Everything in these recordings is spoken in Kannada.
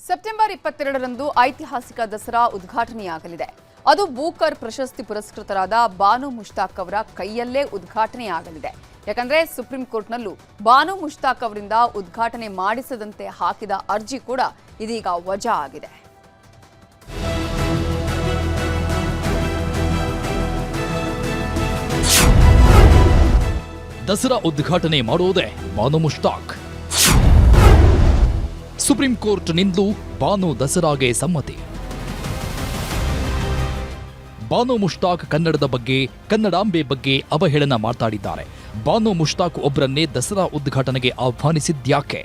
ಸೆಪ್ಟೆಂಬರ್ 22ರಂದು ಐತಿಹಾಸಿಕ ದಸರಾ ಉದ್ಘಾಟನೆಯಾಗಲಿದೆ. ಅದು ಬೂಕರ್ ಪ್ರಶಸ್ತಿ ಪುರಸ್ಕೃತರಾದ ಬಾನು ಮುಷ್ತಾಕ್ ಅವರ ಕೈಯಲ್ಲೇ ಉದ್ಘಾಟನೆಯಾಗಲಿದೆ. ಯಾಕಂದ್ರೆ ಸುಪ್ರೀಂ ಕೋರ್ಟ್ನಲ್ಲೂ ಬಾನು ಮುಷ್ತಾಕ್ ಅವರಿಂದ ಉದ್ಘಾಟನೆ ಮಾಡಿಸದಂತೆ ಹಾಕಿದ ಅರ್ಜಿ ಕೂಡ ಇದೀಗ ವಜಾ ಆಗಿದೆ. ದಸರಾ ಉದ್ಘಾಟನೆ ಮಾಡೋದೇ ಬಾನು ಮುಷ್ತಾಕ್. ಸುಪ್ರೀಂ ಕೋರ್ಟ್ನಿಂದಲೂ ಬಾನು ದಸರಾಗೆ ಸಮ್ಮತಿ. ಬಾನು ಮುಷ್ತಾಕ್ ಕನ್ನಡದ ಬಗ್ಗೆ, ಕನ್ನಡಾಂಬೆ ಬಗ್ಗೆ ಅವಹೇಳನ ಮಾತಾಡಿದ್ದಾರೆ. ಬಾನು ಮುಷ್ತಾಕ್ ಒಬ್ಬರನ್ನೇ ದಸರಾ ಉದ್ಘಾಟನೆಗೆ ಆಹ್ವಾನಿಸಿದ್ಯಾಕೆ?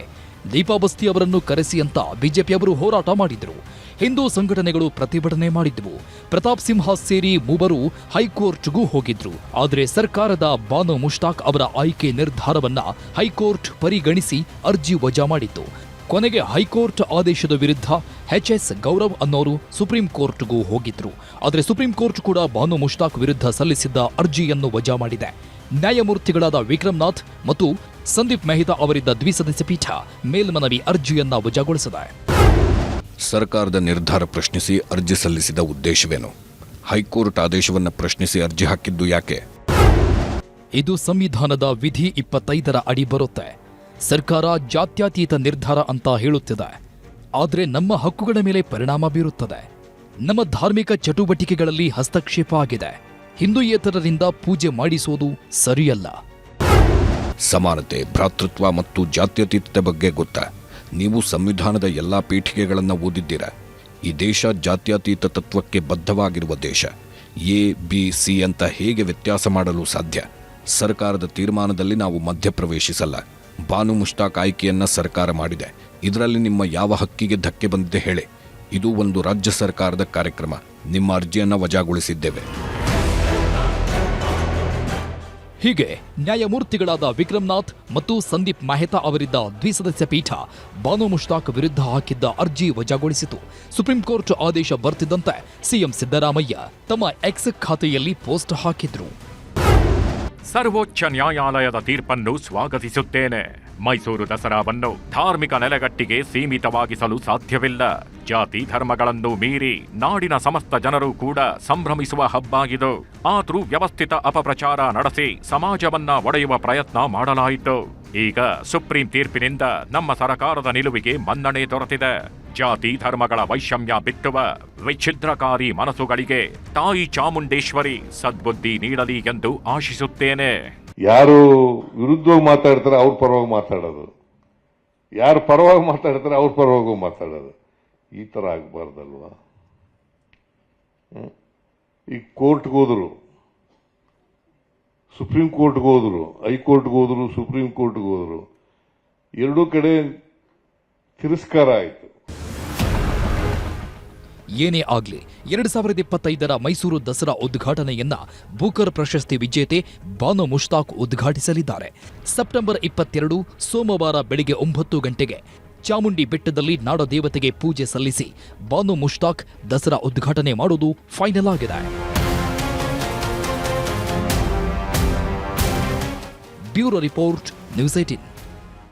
ದೀಪಾ ಬಸ್ತಿ ಅವರನ್ನು ಕರೆಸಿ ಅಂತ ಬಿಜೆಪಿಯವರು ಹೋರಾಟ ಮಾಡಿದ್ರು. ಹಿಂದೂ ಸಂಘಟನೆಗಳು ಪ್ರತಿಭಟನೆ ಮಾಡಿದ್ವು. ಪ್ರತಾಪ್ ಸಿಂಹ ಸೇರಿ ಮೂವರು ಹೈಕೋರ್ಟ್ಗೂ ಹೋಗಿದ್ರು. ಆದರೆ ಸರ್ಕಾರದ ಬಾನು ಮುಷ್ತಾಕ್ ಅವರ ಆಯ್ಕೆ ನಿರ್ಧಾರವನ್ನ ಹೈಕೋರ್ಟ್ ಪರಿಗಣಿಸಿ ಅರ್ಜಿ ವಜಾ ಮಾಡಿತ್ತು. ಕೊನೆಗೆ ಹೈಕೋರ್ಟ್ ಆದೇಶದ ವಿರುದ್ಧ ಎಚ್.ಎಸ್. ಗೌರವ್ ಅನ್ನೋರು ಸುಪ್ರೀಂ ಕೋರ್ಟ್ಗೂ ಹೋಗಿದ್ರು. ಆದರೆ ಸುಪ್ರೀಂ ಕೋರ್ಟ್ ಕೂಡ ಬಾನು ಮುಷ್ತಾಕ್ ವಿರುದ್ಧ ಸಲ್ಲಿಸಿದ್ದ ಅರ್ಜಿಯನ್ನು ವಜಾ ಮಾಡಿದೆ. ನ್ಯಾಯಮೂರ್ತಿಗಳಾದ ವಿಕ್ರಮ್ನಾಥ್ ಮತ್ತು ಸಂದೀಪ್ ಮೆಹ್ತಾ ಅವರಿದ್ದ ದ್ವಿಸದಸ್ಯ ಪೀಠ ಮೇಲ್ಮನವಿ ಅರ್ಜಿಯನ್ನ ವಜಾಗೊಳಿಸಿದೆ. ಸರ್ಕಾರದ ನಿರ್ಧಾರ ಪ್ರಶ್ನಿಸಿ ಅರ್ಜಿ ಸಲ್ಲಿಸಿದ ಉದ್ದೇಶವೇನು? ಹೈಕೋರ್ಟ್ ಆದೇಶವನ್ನು ಪ್ರಶ್ನಿಸಿ ಅರ್ಜಿ ಹಾಕಿದ್ದು ಯಾಕೆ? ಇದು ಸಂವಿಧಾನದ ವಿಧಿ 25ರ ಅಡಿ ಬರುತ್ತೆ. ಸರ್ಕಾರ ಜಾತ್ಯತೀತ ನಿರ್ಧಾರ ಅಂತ ಹೇಳುತ್ತಿದೆ. ಆದರೆ ನಮ್ಮ ಹಕ್ಕುಗಳ ಮೇಲೆ ಪರಿಣಾಮ ಬೀರುತ್ತದೆ. ನಮ್ಮ ಧಾರ್ಮಿಕ ಚಟುವಟಿಕೆಗಳಲ್ಲಿ ಹಸ್ತಕ್ಷೇಪ ಆಗಿದೆ. ಹಿಂದೂಯೇತರರಿಂದ ಪೂಜೆ ಮಾಡಿಸೋದು ಸರಿಯಲ್ಲ. ಸಮಾನತೆ, ಭ್ರಾತೃತ್ವ ಮತ್ತು ಜಾತ್ಯತೀತತೆ ಬಗ್ಗೆ ಗೊತ್ತಾ? ನೀವು ಸಂವಿಧಾನದ ಎಲ್ಲಾ ಪೀಠಿಕೆಗಳನ್ನು ಓದಿದ್ದೀರಾ. ಈ ದೇಶ ಜಾತ್ಯತೀತ ತತ್ವಕ್ಕೆ ಬದ್ಧವಾಗಿರುವ ದೇಶ. ಎ, ಬಿ, ಸಿ ಅಂತ ಹೇಗೆ ವ್ಯತ್ಯಾಸ ಮಾಡಲು ಸಾಧ್ಯ? ಸರ್ಕಾರದ ತೀರ್ಮಾನದಲ್ಲಿ ನಾವು ಮಧ್ಯಪ್ರವೇಶಿಸಲ್ಲ. ಬಾನು ಮುಷ್ತಾಕ್ ಆಯ್ಕೆಯನ್ನ ಸರ್ಕಾರ ಮಾಡಿದೆ. ಇದರಲ್ಲಿ ನಿಮ್ಮ ಯಾವ ಹಕ್ಕಿಗೆ ಧಕ್ಕೆ ಬಂದಿದೆ ಹೇಳಿ? ಇದು ಒಂದು ರಾಜ್ಯ ಸರ್ಕಾರದ ಕಾರ್ಯಕ್ರಮ. ನಿಮ್ಮ ಅರ್ಜಿಯನ್ನ ವಜಾಗೊಳಿಸಿದ್ದೇವೆ. ಹೀಗೆ ನ್ಯಾಯಮೂರ್ತಿಗಳಾದ ವಿಕ್ರಮ್ನಾಥ್ ಮತ್ತು ಸಂದೀಪ್ ಮೆಹ್ತಾ ಅವರಿದ್ದ ದ್ವಿಸದಸ್ಯ ಪೀಠ ಬಾನು ಮುಷ್ತಾಕ್ ವಿರುದ್ಧ ಹಾಕಿದ್ದ ಅರ್ಜಿ ವಜಾಗೊಳಿಸಿತು. ಸುಪ್ರೀಂ ಕೋರ್ಟ್ ಆದೇಶ ಬರ್ತಿದ್ದಂತೆ ಸಿಎಂ ಸಿದ್ದರಾಮಯ್ಯ ತಮ್ಮ ಎಕ್ಸ್ ಖಾತೆಯಲ್ಲಿ ಪೋಸ್ಟ್ ಹಾಕಿದ್ರು. ಸರ್ವೋಚ್ಚ ನ್ಯಾಯಾಲಯದ ತೀರ್ಪನ್ನು ಸ್ವಾಗತಿಸುತ್ತೇನೆ. ಮೈಸೂರು ದಸರಾವನ್ನು ಧಾರ್ಮಿಕ ನೆಲೆಗಟ್ಟಿಗೆ ಸೀಮಿತವಾಗಿಸಲು ಸಾಧ್ಯವಿಲ್ಲ. ಜಾತಿ ಧರ್ಮಗಳನ್ನು ಮೀರಿ ನಾಡಿನ ಸಮಸ್ತ ಜನರು ಕೂಡ ಸಂಭ್ರಮಿಸುವ ಹಬ್ಬ ಇದು. ಆದರೂ ವ್ಯವಸ್ಥಿತ ಅಪಪ್ರಚಾರ ನಡೆಸಿ ಸಮಾಜವನ್ನ ಒಡೆಯುವ ಪ್ರಯತ್ನ ಮಾಡಲಾಯಿತು. ಈಗ ಸುಪ್ರೀಂ ತೀರ್ಪಿನಿಂದ ನಮ್ಮ ಸರ್ಕಾರದ ನಿಲುವಿಗೆ ಮನ್ನಣೆ ದೊರೆತಿದೆ. ಜಾತಿ ಧರ್ಮಗಳ ವೈಷಮ್ಯ ಬಿತ್ತುವ ವಿಚ್ಛಿದ್ರಕಾರಿ ಮನಸ್ಸುಗಳಿಗೆ ತಾಯಿ ಚಾಮುಂಡೇಶ್ವರಿ ಸದ್ಬುದ್ಧಿ ನೀಡಲಿ ಎಂದು ಆಶಿಸುತ್ತೇನೆ. ಯಾರು ವಿರುದ್ಧವಾಗಿ ಮಾತಾಡ್ತಾರೆ ಅವ್ರ ಪರವಾಗಿ ಮಾತಾಡೋದು, ಯಾರು ಪರವಾಗಿ ಮಾತಾಡ್ತಾರೆ ಅವ್ರ ಪರವಾಗಿ ಮಾತಾಡೋದು, ಈ ತರ ಆಗ್ಬಾರ್ದಲ್ವಾ? ಈಗ ಕೋರ್ಟ್ಗೆ ಹೋದ್ರು, ಸುಪ್ರೀಂ ಕೋರ್ಟ್ಗೆ ಹೋದ್ರು, ಹೈಕೋರ್ಟ್ಗೆ ಹೋದ್ರು, ಸುಪ್ರೀಂ ಕೋರ್ಟ್ಗೆ ಹೋದ್ರು, ಎರಡೂ ಕಡೆ ತಿರಸ್ಕಾರ ಆಯಿತು. ಏನೇ ಆಗ್ಲಿ 2025ರ ಮೈಸೂರು ದಸರಾ ಉದ್ಘಾಟನೆಯನ್ನ ಬೂಕರ್ ಪ್ರಶಸ್ತಿ ವಿಜೇತೆ ಬಾನು ಮುಷ್ತಾಕ್ ಉದ್ಘಾಟಿಸಲಿದ್ದಾರೆ. ಸೆಪ್ಟೆಂಬರ್ 22 ಸೋಮವಾರ ಬೆಳಿಗ್ಗೆ 9 ಗಂಟೆಗೆ ಚಾಮುಂಡಿ ಬೆಟ್ಟದಲ್ಲಿ ನಾಡದೇವತೆಗೆ ಪೂಜೆ ಸಲ್ಲಿಸಿ ಬಾನು ಮುಷ್ತಾಕ್ ದಸರಾ ಉದ್ಘಾಟನೆ ಮಾಡೋದು ಫೈನಲ್ ಆಗಿದೆ. Bureau report, news 18.